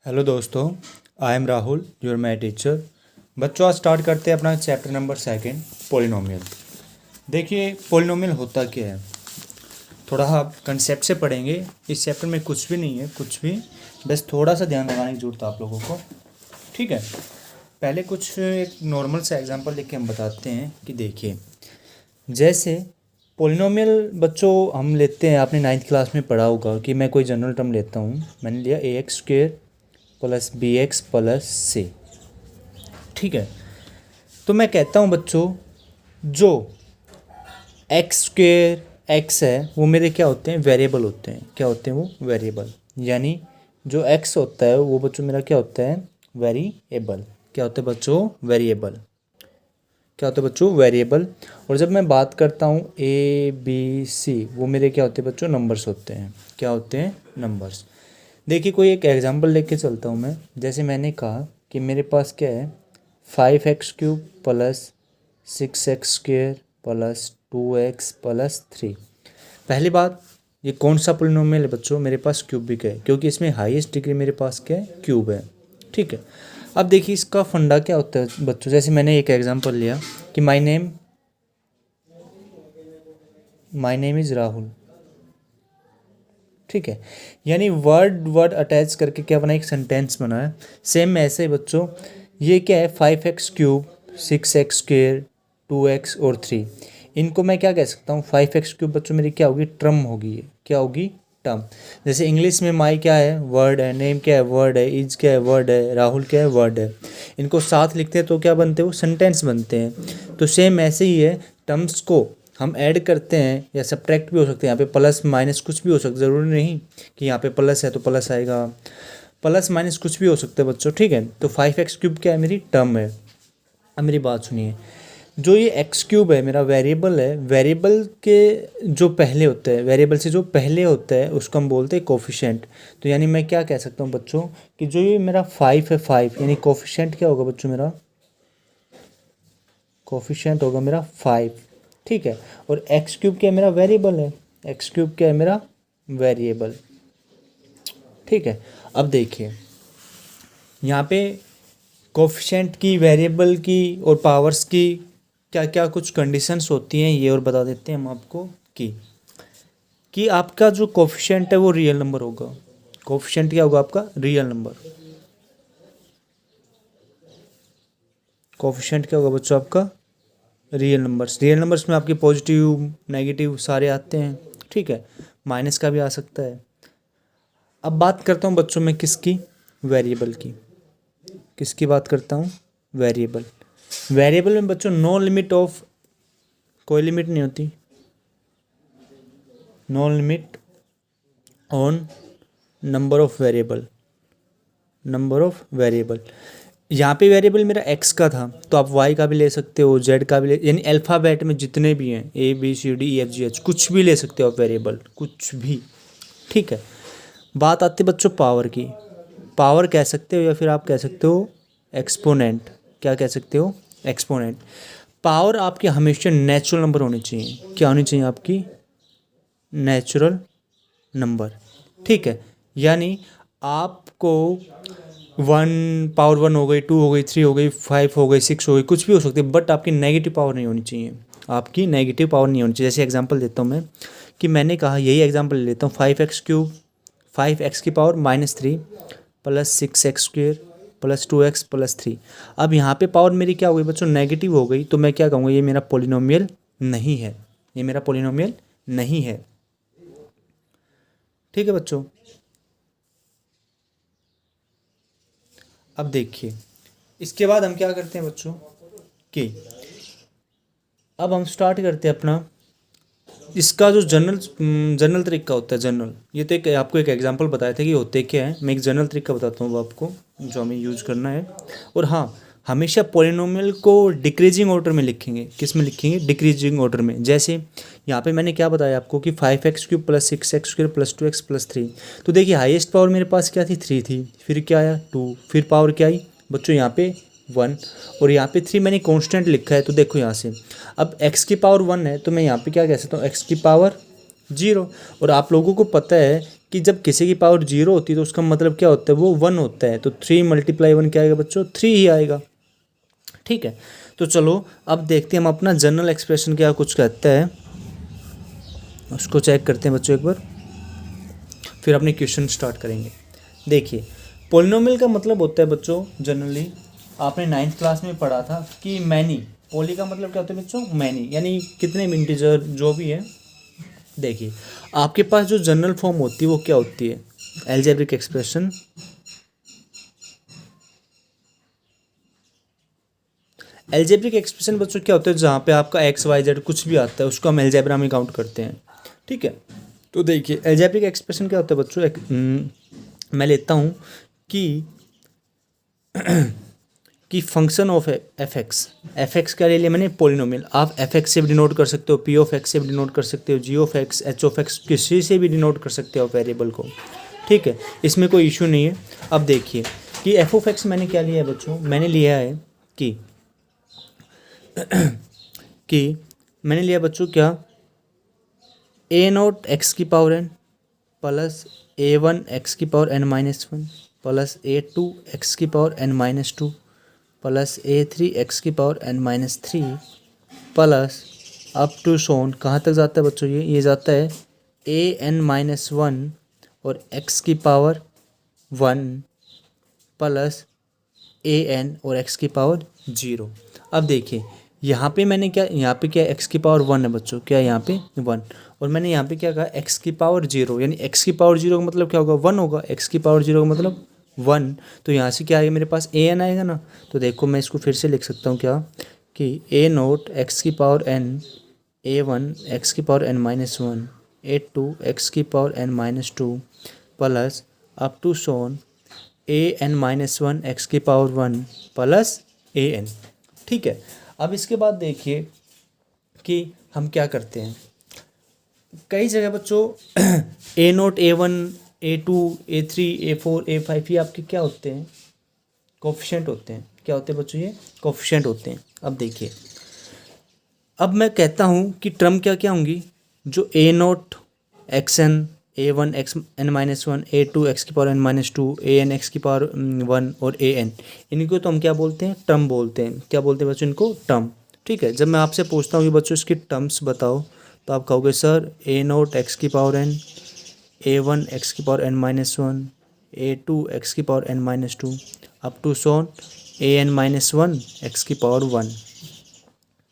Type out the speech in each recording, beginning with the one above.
Hello दोस्तों, I am Rahul, your my teacher. बच्चों, आज स्टार्ट करते हैं अपना चैप्टर नंबर 2 पोलिनोमियल। देखिए, पोलिनोमियल होता क्या है, थोड़ा आप कंसेप्ट से पढ़ेंगे। इस चैप्टर में कुछ भी नहीं है, कुछ भी, बस थोड़ा सा ध्यान लगाने की जरूरत है आप लोगों को। ठीक है, पहले कुछ एक नॉर्मल सा एग्जांपल लेके हम बताते हैं कि देखिए, जैसे पोलिनोमियल बच्चों हम लेते हैं, आपने 9th क्लास में पढ़ा होगा कि मैं कोई जनरल टर्म लेता हूँ। मैंने लिया ax² plus bx plus c। ठीक है, तो मैं कहता हूँ बच्चों, जो x² x है वो मेरे क्या होते हैं, वेरिएबल होते हैं। क्या होते हैं वो, वेरिएबल। यानी जो x होता है वो बच्चों मेरा क्या होता है, वेरिएबल। क्या होता है बच्चों, वेरिएबल। क्या होता है बच्चों, वेरिएबल। और जब मैं बात करता हूँ a b c, वो मेरे क्या होते हैं बच्चों, नंबर्स होते हैं। क्या होते हैं, नंबर्स। देखिए, कोई एक एग्जांपल लेके चलता हूँ मैं। जैसे मैंने कहा कि मेरे पास क्या है, 5x³ plus 6x² plus 2x plus 3। पहली बात, ये कौन सा पोलिनोमियल है बच्चों, मेरे पास क्यूबिक है, क्योंकि इसमें हाईएस्ट डिग्री मेरे पास क्या है, क्यूब है। ठीक है, अब देखिए इसका फंडा क्या होता है बच्चों। जैसे मैंने एक एग्जांपल लिया कि माय नेम इज़ राहुल। ठीक है, यानी वर्ड वर्ड अटैच करके क्या बना, एक सेंटेंस बना है। सेम ऐसे ही बच्चों, ये क्या है, 5x³ 6x² 2x और 3। इनको मैं क्या कह सकता हूँ, 5x³ बच्चों मेरी क्या होगी, टर्म होगी। क्या होगी, टर्म। जैसे इंग्लिश में माई क्या है, वर्ड है, नेम क्या है, वर्ड है, इज क्या है, वर्ड है, राहुल क्या है, वर्ड है। इनको साथ लिखते हैं तो क्या बनते हैं, वो सेंटेंस बनते हैं। तो सेम ऐसे ही है, टर्म्स को हम ऐड करते हैं या सब्ट्रैक्ट भी हो सकते हैं। यहाँ पे प्लस माइनस कुछ भी हो सकता है, ज़रूरी नहीं कि यहाँ पे प्लस है तो प्लस आएगा, प्लस माइनस कुछ भी हो सकता है बच्चों। ठीक है, तो 5x³ क्या है, मेरी टर्म है। अब मेरी बात सुनिए, जो ये x³ है मेरा वेरिएबल है। वेरिएबल के जो पहले होते हैं, वेरिएबल से जो पहले होता है उसको हम बोलते हैं कोफिशिएंट। तो यानी मैं क्या कह सकता हूँ बच्चों कि जो ये मेरा 5 है, 5 यानी कोफिशिएंट क्या होगा बच्चों, मेरा कोफिशिएंट होगा मेरा 5। ठीक है, और x³ क्या है, मेरा वेरिएबल है। x³ क्या है, मेरा वेरिएबल। ठीक है, अब देखिए यहाँ पे कोफिशिएंट की, वेरिएबल की और पावर्स की क्या क्या कुछ कंडीशंस होती हैं, ये और बता देते हैं हम आपको कि आपका जो कोफिशिएंट है वो रियल नंबर होगा। कोफिशिएंट क्या होगा आपका, रियल नंबर। कोफिशिएंट क्या होगा बच्चों आपका, रियल नंबर्स। रियल नंबर्स में आपके पॉजिटिव नेगेटिव सारे आते हैं। ठीक है, माइनस का भी आ सकता है। अब बात करता हूँ बच्चों में किसकी, वेरिएबल की। किसकी बात करता हूँ, वेरिएबल। वेरिएबल में बच्चों नो लिमिट ऑफ, कोई लिमिट नहीं होती, no limit on number of variable. Number of variable, यहाँ पे वेरिएबल मेरा x का था तो आप y का भी ले सकते हो, z का भी ले, यानी अल्फ़ाबेट में जितने भी हैं a b c d e f g h कुछ भी ले सकते हो आप वेरिएबल, कुछ भी। ठीक है, बात आती है बच्चों पावर की। पावर कह सकते हो या फिर आप कह सकते हो एक्सपोनेंट। क्या कह सकते हो, एक्सपोनेंट। पावर आपकी हमेशा नेचुरल नंबर होनी चाहिए। क्या होनी चाहिए आपकी, नेचुरल नंबर। ठीक है, यानी आपको 1 हो गई, 2 हो गई, 3 हो गई, 5 हो गई, 6 हो गई, कुछ भी हो सकती है, बट आपकी नेगेटिव पावर नहीं होनी चाहिए। आपकी नेगेटिव पावर नहीं होनी चाहिए। जैसे एग्जांपल देता हूँ मैं कि मैंने कहा, यही एग्जांपल ले लेता हूँ, 5x³ 5x की power -3 plus 6x² plus 2x plus 3। अब यहाँ पे पावर मेरी क्या हो गई बच्चों, नेगेटिव हो गई। तो मैं क्या कहूँगा, ये मेरा पोलिनोमियल नहीं है, ये मेरा पोलिनोमियल नहीं है। ठीक है बच्चों, अब देखिए इसके बाद हम क्या करते हैं बच्चों कि अब हम स्टार्ट करते हैं अपना इसका जो जनरल तरीका होता है। जनरल, ये तो एक आपको एक एग्जांपल बताया था कि होते क्या है। मैं एक जनरल तरीका बताता हूँ वो आपको, जो हमें यूज़ करना है। और हाँ, हमेशा पोलिनोमियल को डिक्रीजिंग ऑर्डर में लिखेंगे। किस में लिखेंगे, डिक्रीजिंग ऑर्डर में। जैसे यहाँ पे मैंने क्या बताया आपको कि 5x³ plus 6x² plus 2x plus 3। तो देखिए हाईएस्ट पावर मेरे पास क्या थी, 3 थी, फिर क्या आया 2, फिर पावर क्या आई बच्चों यहाँ पे 1, और यहाँ पे 3 मैंने कांस्टेंट लिखा है। तो देखो यहाँ से, अब x की पावर 1 है तो मैं यहाँ पे क्या कह सकता हूँ, x की पावर 0। और आप लोगों को पता है कि जब किसी की पावर 0 होती है तो उसका मतलब क्या होता है, वो 1 होता है। तो 3 × 1 क्या आएगा बच्चों, 3 ही आएगा। ठीक है, तो चलो अब देखते हैं हम अपना जनरल एक्सप्रेशन क्या कुछ कहता है, उसको चेक करते हैं बच्चों एक बार, फिर अपने क्वेश्चन स्टार्ट करेंगे। देखिए पोलिनोमियल का मतलब होता है बच्चों, जनरली आपने 9th क्लास में पढ़ा था कि मैनी, पोली का मतलब क्या होता है बच्चों, मैनी, यानी कितने इंटीजर जो भी है। देखिए आपके पास जो जनरल फॉर्म होती है वो क्या होती है, अलजेब्रिक एक्सप्रेशन। अलजेब्रिक एक्सप्रेशन बच्चों क्या होता है, जहाँ पे आपका एक्स वाई जेड कुछ भी आता है उसको हम अलजेब्रा में काउंट करते हैं। ठीक है, तो देखिए अलजेब्रिक एक्सप्रेशन क्या होता है बच्चों, मैं लेता हूँ कि फंक्शन ऑफ एफ एक्स क्या ले लिया मैंने, पोलिनोमियल। आप एफ एक्स से भी डिनोट कर सकते हो, पी ऑफ एक्स से भी डिनोट कर सकते हो, G of X, H of X, किसी से भी डिनोट कर सकते हो वेरिएबल को। ठीक है, इसमें कोई इशू नहीं है। अब देखिए कि एफ ऑफ एक्स मैंने क्या लिया है बच्चों, मैंने लिया है कि मैंने लिया बच्चों क्या, a0 x की power n plus a1 x की power n-1 plus a2 x की power n-2 plus a3 x की power n-3 plus up to so on, कहाँ तक जाता है बच्चों, ये जाता है an-1 और x की पावर 1 प्लस an और x की पावर 0। अब देखिए यहाँ पे मैंने क्या, यहाँ पे क्या x की पावर 1 है बच्चों, क्या है यहाँ पे 1, और मैंने यहाँ पे क्या कहा x की पावर 0, यानी x की पावर 0 का मतलब क्या होगा, 1 होगा। x की पावर 0 का मतलब 1, तो यहाँ से क्या आएगा मेरे पास an आएगा ना। तो देखो मैं इसको फिर से लिख सकता हूँ क्या, कि a0 x की पावर n, a1 x की पावर n-1, a2 x की power n-2 plus up to so on an-1 x की पावर 1 प्लस an। ठीक है, अब इसके बाद देखिए कि हम क्या करते हैं, कई जगह बच्चों a0, a1, a2, a3, a4, a5 ये आपके क्या होते हैं, कोफिशिएंट होते हैं। क्या होते हैं बच्चों, ये कोफिशिएंट होते हैं। अब देखिए, अब मैं कहता हूँ कि टर्म क्या क्या होंगी, जो a0 xn, a1 xn-1, a2 x की पावर n-2, an x की पावर 1 और an, इनको तो हम क्या बोलते हैं, टर्म बोलते हैं। क्या बोलते हैं बच्चों, इनको टर्म। ठीक है, जब मैं आपसे पूछता हूँ कि बच्चों इसकी टर्म्स बताओ, तो आप कहोगे सर a0 x की पावर n, a1 x की पावर n-1, a2 x की power n-2 up to so on an-1 x की पावर 1।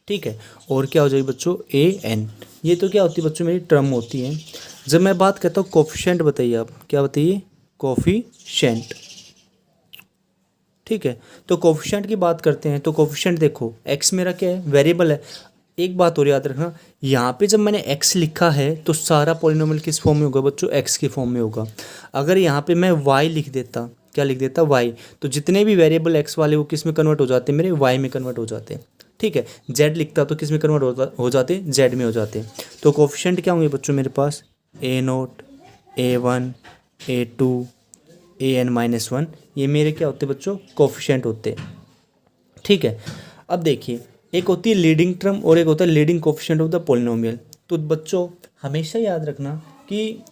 ठीक है, और क्या हो जाएगी बच्चों, an। ये तो क्या होती है बच्चों, मेरी टर्म होती है। जब मैं बात करता हूँ कोफिशिएंट, बताइए आप क्या बताइए, कोफिशिएंट। ठीक है, तो कोफिशिएंट की बात करते हैं। तो कोफिशिएंट देखो x मेरा क्या है, वेरिएबल है। एक बात और याद रखना, यहाँ पे जब मैंने x लिखा है तो सारा पॉलिनोमियल किस फॉर्म में होगा बच्चों, x की फॉर्म में होगा। अगर यहाँ पे मैं y लिख देता, क्या लिख देता, y, तो जितने भी वेरिएबल x वाले वो किस में कन्वर्ट हो जाते, मेरे y में कन्वर्ट हो जाते हैं। ठीक है, z लिखता तो किस में कन्वर्ट हो जाते, z में हो जाते। तो कोफिशिएंट क्या होंगे बच्चों मेरे पास, a0, a1, a2, an-1, ये मेरे क्या होते बच्चों, कोफिशिएंट होते। ठीक है, अब देखिए एक होती है लीडिंग टर्म और एक होता है leading coefficient of the polynomial. तो बच्चों हमेशा याद रखना कि,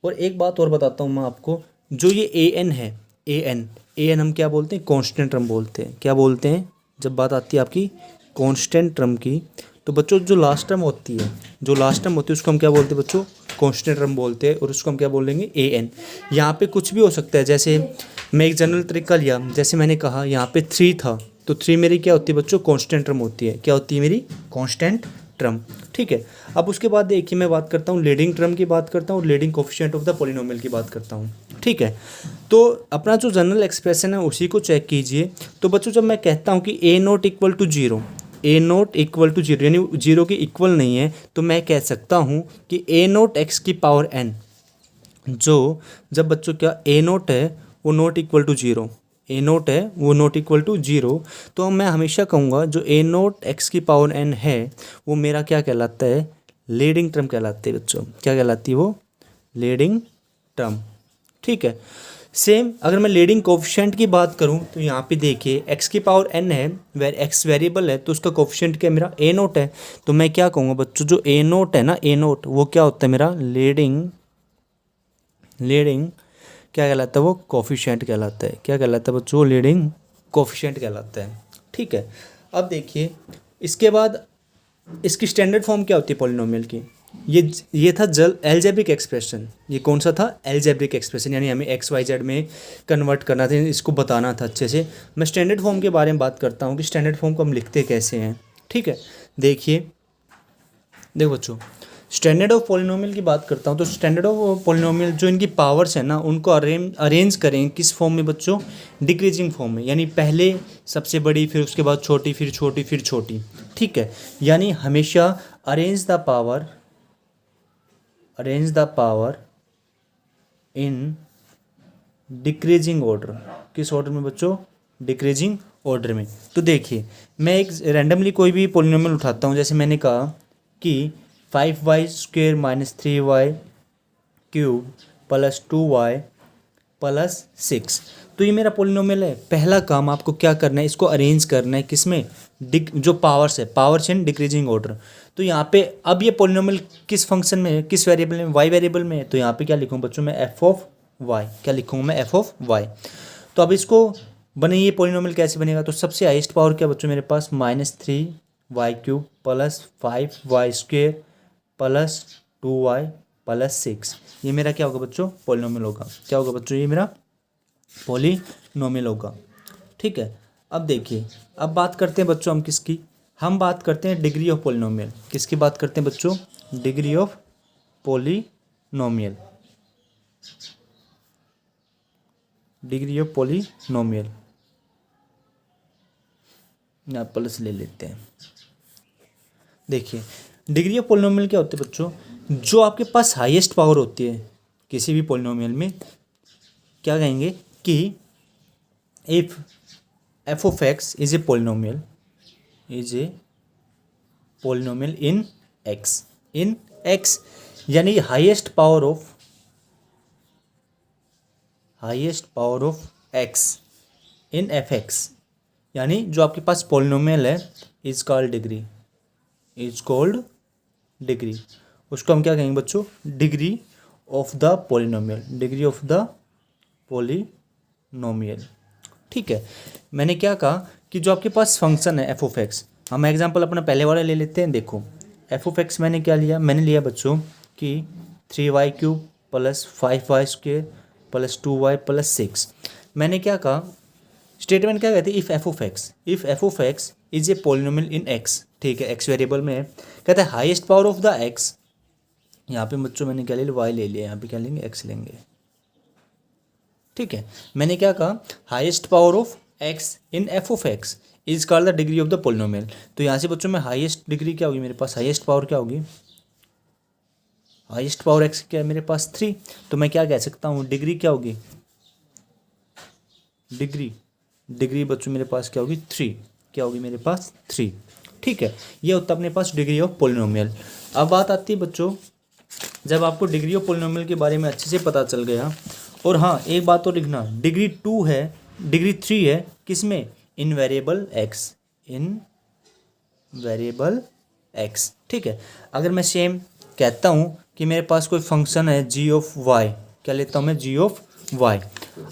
और एक बात और बताता हूँ मैं आपको, जो ये an है, an हम क्या बोलते हैं, कांस्टेंट टर्म बोलते हैं। क्या बोलते हैं, जब बात आती है आपकी कांस्टेंट टर्म की, तो बच्चों जो लास्ट टर्म होती है, उसको हम क्या बोलते हैं बच्चों, कांस्टेंट टर्म बोलते हैं, और उसको हम क्या बोलेंगे, an। यहाँ पे कुछ भी हो सकता है, जैसे मैं एक जनरल तरीका लिया, जैसे मैंने कहा यहाँ पे 3 था, तो 3 मेरी क्या होती है बच्चों, कांस्टेंट टर्म होती है। क्या होती है मेरी, कांस्टेंट टर्म। ठीक है, अब उसके बाद देखिए मैं बात करता हूँ लीडिंग टर्म की बात करता हूँ, leading coefficient of the polynomial की बात करता हूँ। ठीक है, तो अपना जो जनरल एक्सप्रेशन है उसी को चेक कीजिए। तो बच्चों जब मैं कहता हूँ कि a0 equal to 0, a0 equal to 0 यानी 0 के इक्वल नहीं है, तो मैं कह सकता हूँ कि a0 x की पावर n, जो जब बच्चों क्या a0 है वो नॉट इक्वल टू 0, a0 है वो नॉट इक्वल टू 0, तो मैं हमेशा कहूँगा जो a0 x की पावर n है वो मेरा क्या कहलाता है, लीडिंग टर्म कहलाती है बच्चों। क्या कहलाती है वो, लीडिंग टर्म। ठीक है, सेम अगर मैं लीडिंग कोफिशिएंट की बात करूं तो यहाँ पे देखिए x की पावर n है, x वेरिएबल है, तो उसका कोफिशिएंट क्या मेरा a0 है। तो मैं क्या कहूँगा बच्चों, जो a0 है ना, a0 वो क्या होता है मेरा लीडिंग लीडिंग क्या कहलाता है, वो कोफिशिएंट कहलाता है। क्या कहलाता है बच्चों, लीडिंग कोफिशिएंट कहलाता है। ठीक है, अब देखिए इसके बाद इसकी स्टैंडर्ड फॉर्म क्या होती है पॉलिनोमियल की। ये था जल एल्जेब्रिक एक्सप्रेशन। ये कौन सा था, एल्जेब्रिक एक्सप्रेशन, यानी हमें एक्स वाई जेड में कन्वर्ट करना था, इसको बताना था अच्छे से। मैं स्टैंडर्ड फॉर्म के बारे में बात करता हूँ कि स्टैंडर्ड फॉर्म को हम लिखते कैसे हैं। ठीक है, देखो बच्चों, स्टैंडर्ड ऑफ पॉलिनोमियल की बात करता हूँ तो स्टैंडर्ड ऑफ पॉलिनोमियल जो इनकी पावर्स है ना, उनको अरेंज करें किस फॉर्म में बच्चों, डिक्रीजिंग फॉर्म में, यानी पहले सबसे बड़ी, फिर उसके बाद छोटी, फिर छोटी, फिर छोटी। ठीक है, यानी हमेशा arrange the power in decreasing order. किस ऑर्डर में बच्चों, डिक्रीजिंग ऑर्डर में। तो देखिए मैं एक रैंडमली कोई भी पॉलिनोमियल उठाता हूँ, जैसे मैंने कहा कि 5y² - 3y³ + 2y + 6। तो ये मेरा पॉलिनोमियल है। पहला काम आपको क्या करना है, इसको अरेंज करना है किसमें, जो पावर्स है, पावर्स इन डिक्रीजिंग ऑर्डर। तो यहाँ पे अब ये पॉलिनोमियल किस फंक्शन में है, किस वेरिएबल में, वाई वेरिएबल में है। तो यहाँ पे क्या लिखूँ बच्चों मैं, f(y). क्या लिखूँगा मैं, f(y). तो अब इसको बने, ये पॉलिनोमियल कैसे बनेगा, तो सबसे हाईएस्ट पावर क्या बच्चों मेरे पास, -3y³ + 5y² + 2y + 6। ये मेरा क्या होगा बच्चों, पॉलिनोमियल होगा। क्या होगा बच्चों, ये मेरा पॉलिनोमियल होगा। ठीक है, अब देखिए, अब बात करते हैं बच्चों हम किसकी, हम बात करते हैं डिग्री ऑफ पॉलिनोमियल। किसकी बात करते हैं बच्चों, degree of polynomial. Degree of polynomial, यहाँ प्लस ले लेते हैं। देखिए डिग्री ऑफ पॉलिनोमियल क्या होते हैं बच्चों, जो आपके पास हाईएस्ट पावर होती है किसी भी पॉलिनोमियल में, क्या कहेंगे कि if f(x) is a polynomial, in x, यानी highest power of x in f(x), यानी जो आपके पास पॉलिनोमियल है इज कॉल्ड डिग्री। उसको हम क्या कहेंगे बच्चों, डिग्री ऑफ द पॉलिनोमियल। ठीक है, मैंने क्या कहा कि जो आपके पास फंक्शन है f(x), हम एग्जांपल अपना पहले वाला ले लेते हैं। देखो f(x) मैंने क्या लिया, मैंने लिया बच्चों कि 3y³ + 5y² + 2y + 6। मैंने क्या कहा, स्टेटमेंट क्या कहती है, if f(x) is a polynomial in x। ठीक है, x वेरिएबल में है, कहता है highest power of the x। यहाँ पे बच्चों मैंने क्या ले लिया, y ले लिया, यहाँ पे क्या लेंगे, x लेंगे। ठीक है, मैंने क्या कहा, highest power of x in f(x) is called the degree of the polynomial. तो यहाँ से बच्चों में हाईएस्ट डिग्री क्या होगी, मेरे पास हाईएस्ट पावर क्या होगी, हाईएस्ट पावर x क्या है मेरे पास 3। तो मैं क्या कह सकता हूँ, डिग्री क्या होगी, डिग्री बच्चों मेरे पास क्या होगी, 3। क्या होगी मेरे पास, 3। ठीक है, ये होता है अपने पास डिग्री ऑफ पॉलिनोमियल। अब बात आती है बच्चों, जब आपको डिग्री ऑफ पॉलिनोमियल के बारे में अच्छे से पता चल गया, और हाँ एक बात तो लिखना, डिग्री 3 है किसमें, इन वेरिएबल x। ठीक है, अगर मैं सेम कहता हूँ कि मेरे पास कोई फंक्शन है g(y), क्या लेता हूँ मैं, g(y).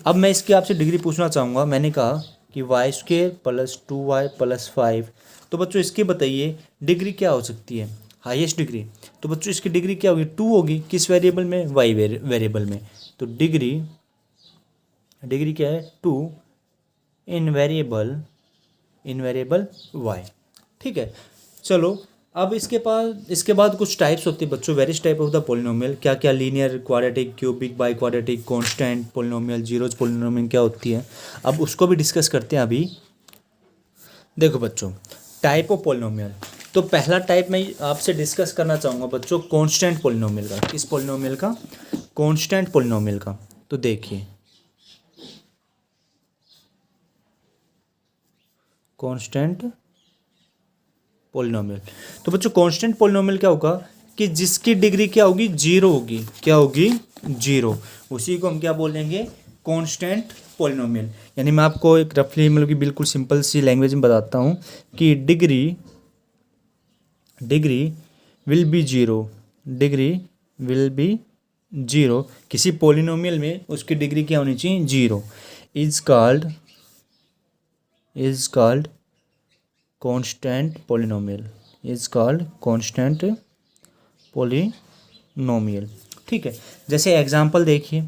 अब मैं इसकी आपसे डिग्री पूछना चाहूँगा। मैंने कहा कि y² + 2y + 5। तो बच्चों इसकी बताइए डिग्री क्या हो सकती है, हाईएस्ट डिग्री। तो बच्चों इसकी डिग्री क्या होगी, 2 होगी। किस वेरिएबल में, y वेरिएबल में। तो डिग्री क्या है, 2 इन वेरिएबल y। ठीक है, चलो अब इसके बाद कुछ टाइप्स होती है बच्चों, various type of the polynomial. क्या क्या, linear, quadratic, cubic, by quadratic, constant polynomial, zeros polynomial क्या होती है, अब उसको भी डिस्कस करते हैं अभी। देखो बच्चों, टाइप ऑफ पॉलिनोमियल, तो पहला टाइप मैं आपसे डिस्कस करना चाहूँगा बच्चों, कॉन्स्टेंट पॉलिनोमियल का। किस पॉलिनोमियल का, कॉन्स्टेंट पॉलिनोमियल का। तो देखिए कॉन्स्टेंट पॉलिनोमियल, तो बच्चों कॉन्स्टेंट पॉलिनोमियल क्या होगा कि जिसकी डिग्री क्या होगी, 0 होगी। क्या होगी, 0। उसी को हम क्या बोलेंगे, कॉन्स्टेंट पॉलिनोमियल। यानी मैं आपको एक रफली मतलब कि बिल्कुल सिंपल सी लैंग्वेज में बताता हूँ कि degree will B 0, degree will B zero, किसी पोलिनोमियल में उसकी डिग्री क्या होनी चाहिए, zero, is called constant polynomial, is called constant polynomial. ठीक है, जैसे एग्जांपल देखिए,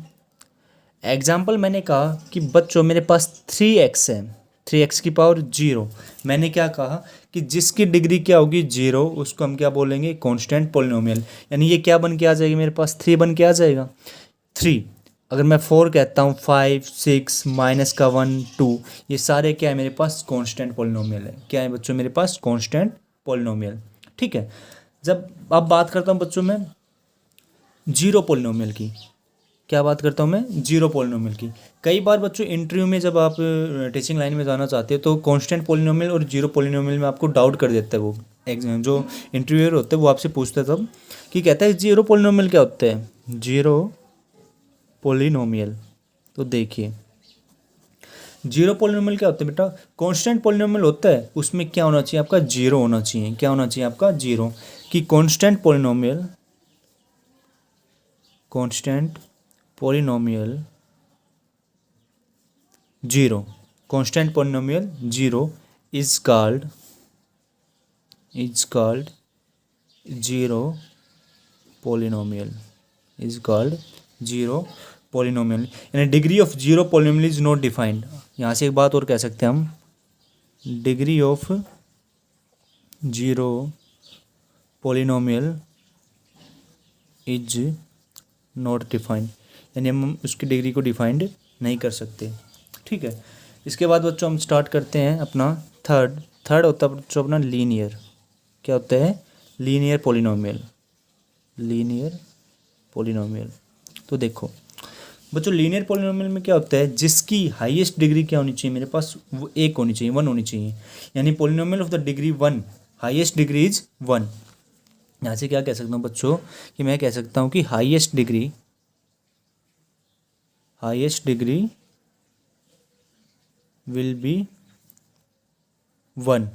एग्जाम्पल मैंने कहा कि बच्चों मेरे पास 3x है, 3x की पावर जीरो। मैंने क्या कहा कि जिसकी डिग्री क्या होगी, जीरो, उसको हम क्या बोलेंगे, कांस्टेंट पोलिनोमियल। यानी ये क्या बन के आ जाएगी, मेरे पास 3 बन के आ जाएगा। 3, अगर मैं 4 कहता हूँ, 5, 6, माइनस का 1, 2, ये सारे क्या है मेरे पास, कांस्टेंट पोलिनोमियल है। क्या है बच्चों मेरे पास, कांस्टेंट पोलिनोमियल। ठीक है, जब अब बात करता हूँ बच्चों मैं जीरो पोलिनोमियल की, क्या बात करता हूँ मैं, जीरो पोलिनोमियल की। कई बार बच्चों इंटरव्यू में जब आप टीचिंग लाइन में जाना चाहते हो तो कांस्टेंट पोलिनोमियल और जीरो पोलिनोमियल में आपको डाउट कर देता है वो जो इंटरव्यूअर होते हैं, वो आपसे पूछता है तब कि कहता है जीरो पोलिनोमियल क्या होता है, जीरो पोलिनोमियल। तो देखिए जीरो पोलिनोमियल क्या होता है बेटा, कांस्टेंट पोलिनोमियल होता है, उसमें क्या होना चाहिए आपका, जीरो होना चाहिए। क्या होना चाहिए आपका, जीरो। कि constant polynomial zero, constant polynomial zero is called zero polynomial, is called zero polynomial. यानी degree of zero polynomial is not defined. यहाँ से एक बात और कह सकते हैं हम, degree of zero polynomial is not defined, यानी हम उसकी डिग्री को डिफाइंड नहीं कर सकते। ठीक है, इसके बाद बच्चों हम स्टार्ट करते हैं अपना थर्ड होता है बच्चों अपना लीनियर। क्या होता है, लीनियर पोलिनोमियल। तो देखो बच्चों लीनियर पोलिनोमियल में क्या होता है, जिसकी हाईएस्ट डिग्री क्या होनी चाहिए मेरे पास, वो एक होनी चाहिए, 1 होनी चाहिए। यानी polynomial of the degree 1, highest degree is 1। यहाँ से क्या कह सकता हूँ बच्चों कि मैं कह सकता हूँ कि highest degree will be 1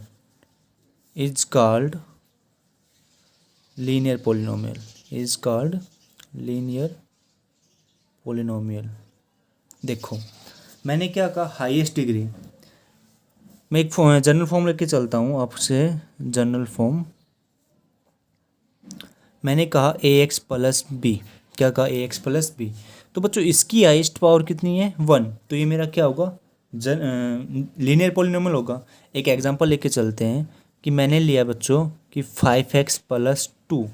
is called linear polynomial, देखो मैंने क्या कहा, हाईएस्ट डिग्री। मैं एक जनरल फॉर्म लेके चलता हूँ आपसे, जनरल फॉर्म। मैंने कहा ax प्लस बी, क्या कहा, ax प्लस बी। तो बच्चों इसकी हाईएस्ट पावर कितनी है, 1। तो ये मेरा क्या होगा, लीनियर पोलिनोमियल होगा। एक एग्जांपल लेके चलते हैं कि मैंने लिया बच्चों कि 5x प्लस 2।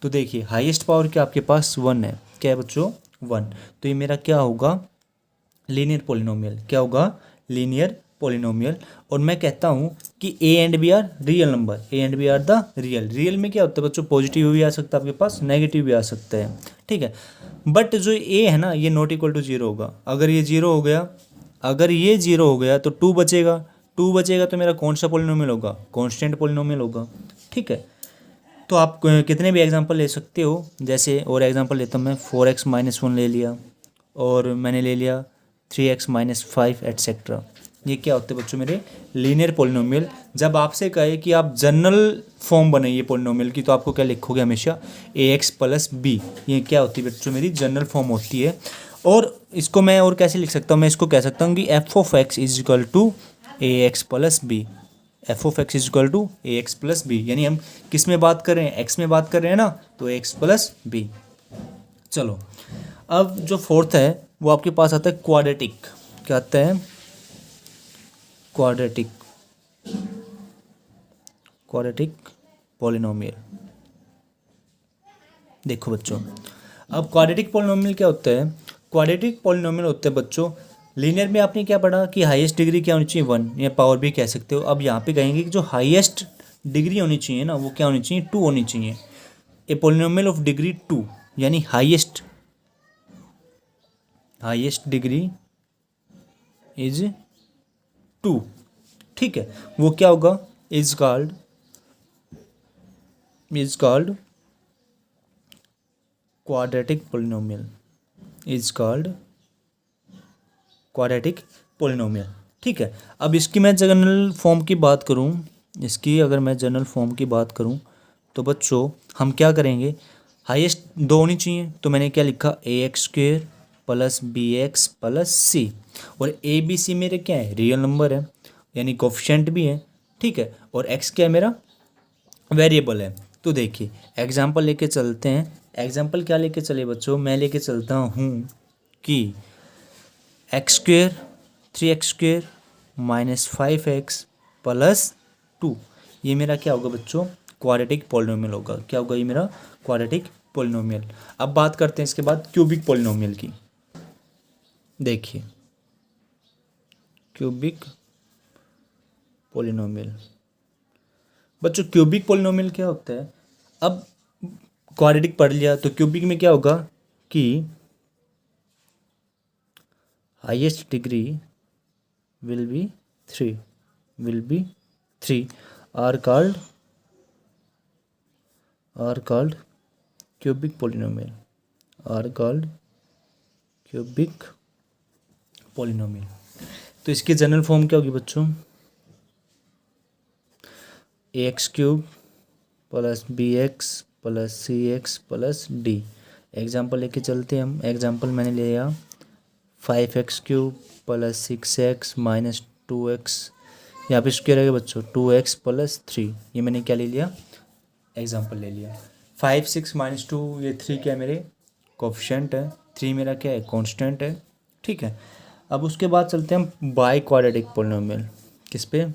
तो देखिए हाईएस्ट पावर क्या आपके पास 1 है, क्या है बच्चों, 1। तो ये मेरा क्या होगा, लीनियर पोलिनोमियल। क्या होगा, लीनियर पोलिनोमियल। और मैं कहता हूँ कि A and B are real number, A and B are the real में क्या होता है बच्चों, पॉजिटिव भी आ सकता है आपके पास, नेगेटिव भी आ सकता है। ठीक है, बट जो ए है ना, ये नॉट इक्वल टू जीरो होगा। अगर ये जीरो हो गया, तो 2 बचेगा, तो मेरा कौन सा पोलिनोमियल होगा, कांस्टेंट पोलिनोमियल होगा। ठीक है, तो आप कितने भी एग्जांपल ले सकते हो। जैसे और एग्जांपल लेता हूँ मैं, 4x माइनस 1 ले लिया, और मैंने ले लिया 3x माइनस 5 एट्सेट्रा। ये क्या होते हैं बच्चों मेरे, लीनियर पोलिनोमियल। जब आपसे कहे कि आप जनरल फॉर्म बनाइए पोलिनोमियल की, तो आपको क्या लिखोगे हमेशा, ax प्लस बी। ये क्या होती है बच्चों मेरी, जनरल फॉर्म होती है। और इसको मैं और कैसे लिख सकता हूँ, मैं इसको कह सकता हूँ कि F of X is equal to ax plus B, F of X is equal to ax plus B. यानी हम किस में बात कर रहे हैं, एक्स में बात कर रहे हैं ना, तो x प्लस बी। चलो अब जो फोर्थ है वो आपके पास आता है क्वाड्रेटिक। क्या आता है, क्वाड्रेटिक पोलिनोमियल। देखो बच्चों, अब क्वाड्रेटिक पोलिनोमियल क्या होता है, क्वाड्रेटिक पोलिनोमियल होते हैं बच्चों, लीनियर में आपने क्या पढ़ा कि हाईएस्ट डिग्री क्या होनी चाहिए, 1, या पावर भी कह सकते हो। अब यहाँ पे कहेंगे कि जो हाईएस्ट डिग्री होनी चाहिए ना, वो क्या होनी चाहिए, 2 होनी चाहिए। ए पोलिनोमियल ऑफ डिग्री 2, यानी हाईएस्ट डिग्री इज 2। ठीक है, वो क्या होगा, इज कॉल्ड क्वाड्रेटिक पोलिनोमियल, ठीक है। अब इसकी मैं जनरल फॉर्म की बात करूं, तो बच्चों हम क्या करेंगे, हाईएस्ट दो होनी चाहिए, तो मैंने क्या लिखा, A X square plus B X plus C. और ए बी सी मेरे क्या है, रियल नंबर है, यानी कोफिशिएंट भी है, ठीक है। और एक्स क्या है, मेरा वेरिएबल है। तो देखिए एग्जाम्पल लेके चलते हैं। एग्जाम्पल क्या लेके चले बच्चों, मैं लेके चलता हूँ कि x square 3x² -5x plus 2, ये मेरा क्या होगा बच्चों, क्वाड्रेटिक पॉलिनोमियल होगा। क्या होगा ये मेरा, क्वाड्रेटिक पॉलिनोमियल। अब बात करते हैं इसके बाद क्यूबिक पॉलिनोमियल की। देखिए क्यूबिक पॉलिनोमियल बच्चों, क्यूबिक पॉलिनोमियल क्या होता है, अब क्वाड्रेटिक पढ़ लिया तो क्यूबिक में क्या होगा कि highest degree will be 3 are called cubic polynomial, are called cubic polynomial। तो इसकी जनरल फॉर्म क्या होगी बच्चों, ax³ plus bx plus cx plus d। Example लेके चलते हैं हम। एग्जाम्पल मैंने लिया 5x³ plus 6x minus 2x, यहाँ पे स्क्वायर है बच्चों 2x प्लस 3, ये मैंने क्या ले लिया, एग्जाम्पल ले लिया। 5 6 माइनस 2, ये 3 क्या है, मेरे कोफिशिएंट है, 3 मेरा क्या है, कांस्टेंट है, ठीक है। अब उसके बाद चलते हैं हम बाय क्वाड्रेटिक पॉलिनोमियल। किस पे,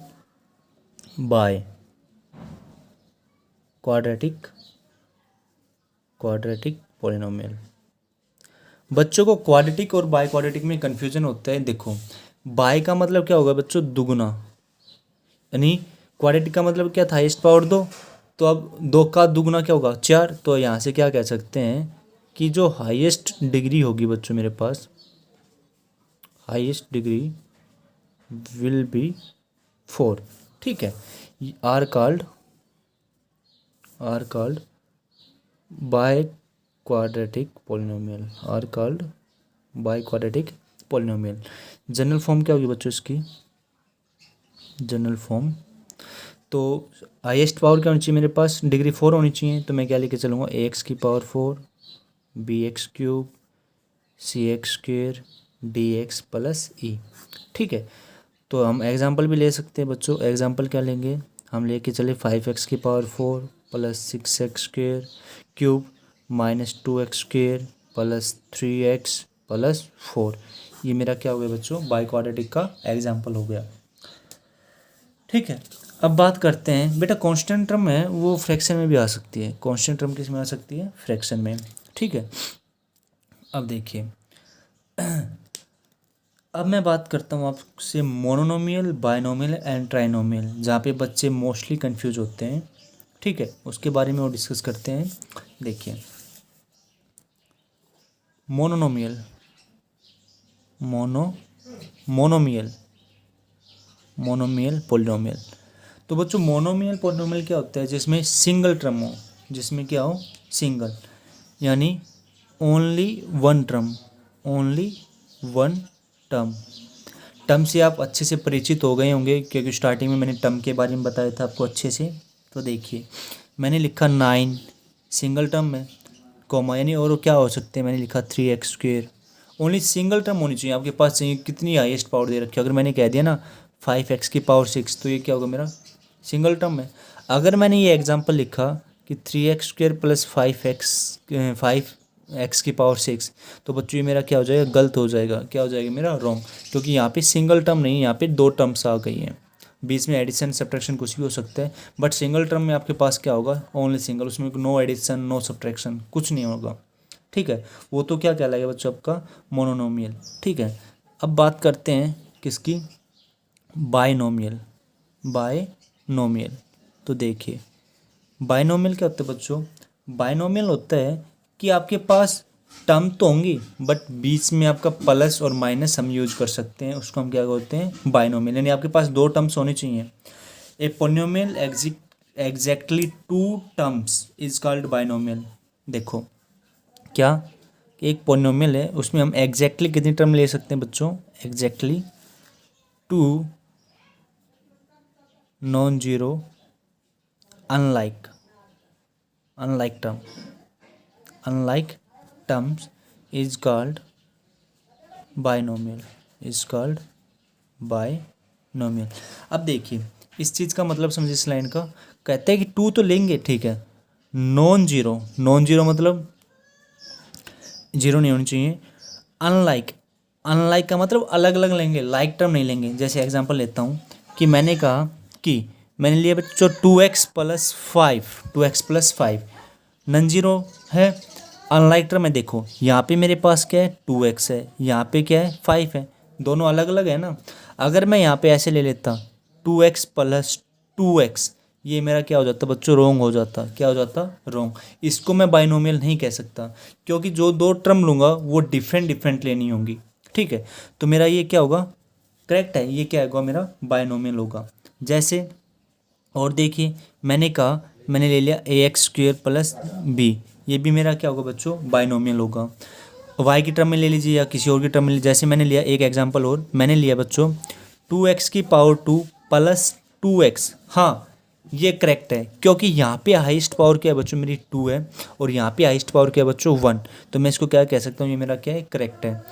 बाय क्वाड्रेटिक पॉलिनोमियल। बच्चों को क्वाड्रेटिक और बाय क्वाड्रेटिक में कंफ्यूजन होता है। देखो बाय का मतलब क्या होगा बच्चों, दुगुना, यानी क्वाड्रेटिक का मतलब क्या था, हाईएस्ट पावर 2, तो अब 2 का दुगुना क्या होगा, 4। तो यहाँ से क्या कह सकते हैं कि जो हाईएस्ट डिग्री होगी बच्चों मेरे पास, हाईएस्ट डिग्री विल बी 4, ठीक है। Are called by quadratic polynomial, are called by quadratic polynomial. General form क्या होगी बच्चों इसकी, जनरल फॉर्म, तो हाईएस्ट पावर क्या होनी चाहिए मेरे पास, डिग्री 4 होनी चाहिए। तो मैं क्या लेके चलूँगा, ax⁴ bx³ cx² dx plus ई, ठीक है। तो हम एग्जांपल भी ले सकते हैं बच्चों। एग्जांपल क्या लेंगे, हम लेके चले 5x⁴ plus 6x² minus 2x² plus 3x plus 4, ये मेरा क्या हो गया बच्चों, बाय क्वाड्रेटिक का एग्जाम्पल हो गया, ठीक है। अब बात करते हैं बेटा, कांस्टेंट टर्म है वो फ्रैक्शन में भी आ सकती है। कांस्टेंट टर्म किस में आ सकती है, फ्रैक्शन में, ठीक है। अब देखिए अब मैं बात करता हूँ आपसे मोनोनोमियल, बायनोमियल एंड ट्राइनोमियल, जहाँ पे बच्चे मोस्टली कंफ्यूज होते हैं, ठीक है, उसके बारे में वो डिस्कस करते हैं। देखिए मोनोनोमियल, मोनोमियल पॉलिनोमियल। तो बच्चों मोनोमियल पॉलिनोमियल क्या होता है, जिसमें सिंगल टर्म हो, जिसमें क्या हो, सिंगल, यानी only one term, only one term. Term से आप अच्छे से परिचित हो गए होंगे, क्योंकि स्टार्टिंग में मैंने टर्म के बारे में बताया था आपको अच्छे से। तो देखिए मैंने लिखा 9 सिंगल टर्म है, कॉमा, यानी और क्या हो सकते हैं, मैंने लिखा 3x²। ओनली सिंगल टर्म होनी चाहिए आपके पास, चाहिए कितनी हाईएस्ट पावर दे रखी है। अगर मैंने कह दिया ना 5x⁴ तो ये क्या होगा, मेरा सिंगल टर्म है। अगर मैंने ये एग्जांपल लिखा कि 3x² प्लस 5x⁴ तो बच्चों ये मेरा क्या हो जाएगा, गलत हो जाएगा, क्या हो जाएगा मेरा, रॉन्ग, क्योंकि यहाँ पे सिंगल टर्म नहीं, यहाँ पे 2 टर्म्स आ गई हैं। बीच में एडिशन सब्ट्रैक्शन कुछ भी हो सकता है, बट सिंगल टर्म में आपके पास क्या होगा, ओनली सिंगल, उसमें नो एडिशन नो सब्ट्रैक्शन कुछ नहीं होगा, ठीक है। वो तो क्या कहलाएगा बच्चों, आपका मोनोनोमियल, ठीक है। अब बात करते हैं किसकी, बायनोमियल, बायनोमियल। तो देखिए बायनोमियल क्या होता है बच्चों, बायनोमियल होता है कि आपके पास टर्म तो होंगी, बट बीच में आपका प्लस और माइनस हम यूज कर सकते हैं, उसको हम क्या बोलते हैं, बायनोमियल, यानी आपके पास 2 टर्म्स होनी चाहिए। A polynomial exactly 2 terms is called binomial. देखो क्या, एक पोलिनोमियल है उसमें हम एग्जैक्टली कितनी टर्म ले सकते हैं बच्चों, exactly 2 non zero unlike term, unlike terms is called binomial, is called binomial. अब देखिए इस चीज़ का मतलब समझिए इस लाइन का, कहते हैं कि टू तो लेंगे ठीक है, नॉन जीरो, नॉन जीरो मतलब जीरो नहीं होनी चाहिए। अनलाइक, अनलाइक का मतलब अलग अलग लेंगे, लाइक टर्म नहीं लेंगे। जैसे एग्जांपल लेता हूँ कि मैंने कहा कि मैंने लिया बच्चों 2x plus 5, 2x plus 5 non zero है। अनलाइक टर्म है, देखो यहाँ पे मेरे पास क्या है 2x है, यहाँ पे क्या है 5 है, दोनों अलग अलग है ना। अगर मैं यहाँ पे ऐसे ले लेता 2x प्लस 2x, ये मेरा क्या हो जाता बच्चों, रोंग हो जाता। क्या हो जाता, रोंग। इसको मैं बाइनोमियल नहीं कह सकता, क्योंकि जो दो टर्म लूँगा वो डिफरेंट डिफरेंट लेनी होंगी, ठीक है। तो मेरा ये क्या होगा, करेक्ट है, ये क्या होगा मेरा बाइनोमियल होगा। जैसे और देखिए मैंने कहा मैंने ले लिया ax² प्लस बी, ये भी मेरा क्या होगा बच्चों, बाइनोमियल होगा। y की टर्म में ले लीजिए या किसी और की टर्म में, जैसे मैंने लिया एक एग्जांपल और, मैंने लिया बच्चों 2x की पावर 2 प्लस 2x। हाँ ये करेक्ट है, क्योंकि यहाँ पे हाईएस्ट पावर क्या है बच्चों मेरी 2 है, और यहाँ पे हाईएस्ट पावर क्या है बच्चों 1, तो मैं इसको क्या कह सकता हूँ, ये मेरा क्या है, करेक्ट है।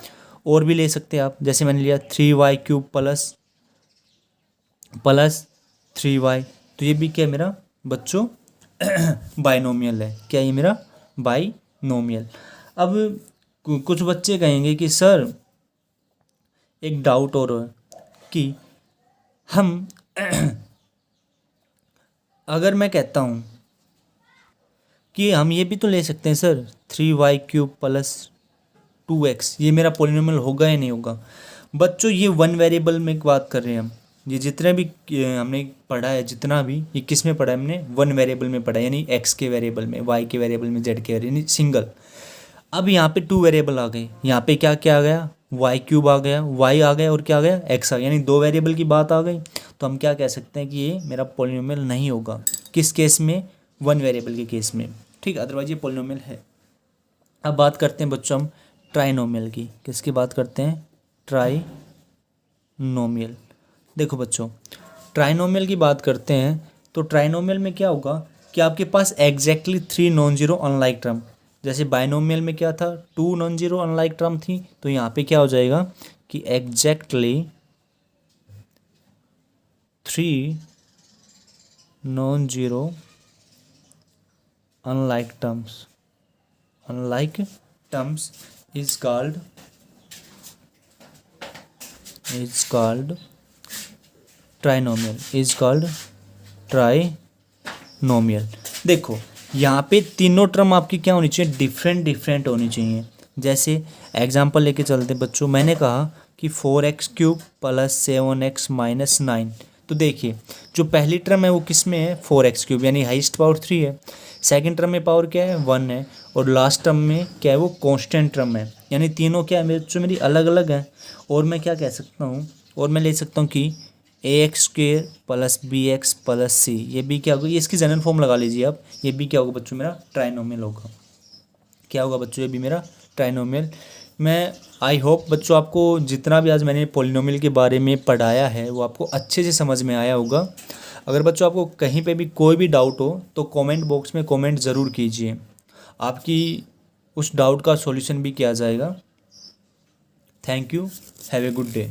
और भी ले सकते हैं आप, जैसे मैंने लिया 3y³ प्लस 3y, तो ये भी क्या है मेरा बच्चों बाइनोमियल है। क्या ये मेरा बाइनोमियल। अब कुछ बच्चे कहेंगे कि सर एक डाउट और है कि हम अगर मैं कहता हूँ कि हम ये भी तो ले सकते हैं सर 3y³ प्लस 2x, ये मेरा पॉलिनोमियल होगा या नहीं होगा। बच्चों ये वन वेरिएबल में बात कर रहे हैं हम, ये जितने भी हमने पढ़ा है, जितना भी ये किस में पढ़ा है हमने, वन वेरिएबल में पढ़ा है, यानी x के वेरिएबल में, y के वेरिएबल में, z के यानी सिंगल। अब यहाँ पे टू वेरिएबल आ गए, यहाँ पे क्या क्या आ गया, y³ आ गया, y आ गया और क्या आ गया, x आ गया, यानी दो वेरिएबल की बात आ गई। तो हम क्या कह सकते हैं कि ये मेरा पॉलिनोमियल नहीं होगा। किस केस में, वन वेरिएबल के केस में, ठीक, अदरवाइज ये पॉलिनोमियल है। अब बात करते हैं बच्चों हम ट्राइनोमियल की। किसकी बात करते हैं, ट्राइनोमियल। देखो बच्चों ट्राइनोमियल की बात करते हैं तो ट्राइनोमियल में क्या होगा कि आपके पास exactly 3 non zero unlike term, जैसे बाइनोमियल में क्या था 2 नॉन जीरो अनलाइक टर्म थी, तो यहाँ पे क्या हो जाएगा कि exactly 3 non zero unlike terms, unlike terms is called trinomial, is called trinomial. देखो यहाँ पे तीनों टर्म आपकी क्या होनी चाहिए, डिफरेंट डिफरेंट होनी चाहिए। जैसे एग्जांपल लेके चलते बच्चों, मैंने कहा कि 4x³ प्लस 7x माइनस 9, तो देखिए जो पहली टर्म है वो किस में है, 4x³ यानी हाईएस्ट पावर 3 है, सेकंड टर्म में पावर क्या है 1 है, और लास्ट टर्म में क्या है वो कांस्टेंट टर्म है, यानी तीनों क्या है मेरे जो मेरी अलग अलग हैं। और मैं क्या कह सकता हूँ, और मैं ले सकता हूँ कि ax² plus bx plus c, ये भी क्या होगा, ये इसकी जनरल फॉर्म लगा लीजिए आप, ये भी क्या होगा बच्चों मेरा ट्राइनोमियल होगा। क्या होगा बच्चों, ये भी मेरा ट्राइनोमियल। मैं आई होप बच्चों आपको जितना भी आज मैंने पॉलिनोमियल के बारे में पढ़ाया है वो आपको अच्छे से समझ में आया होगा। अगर बच्चों आपको कहीं पे भी कोई भी डाउट हो तो कमेंट बॉक्स में कमेंट ज़रूर कीजिए, आपकी उस डाउट का सॉल्यूशन भी किया जाएगा। Thank you, have a good day.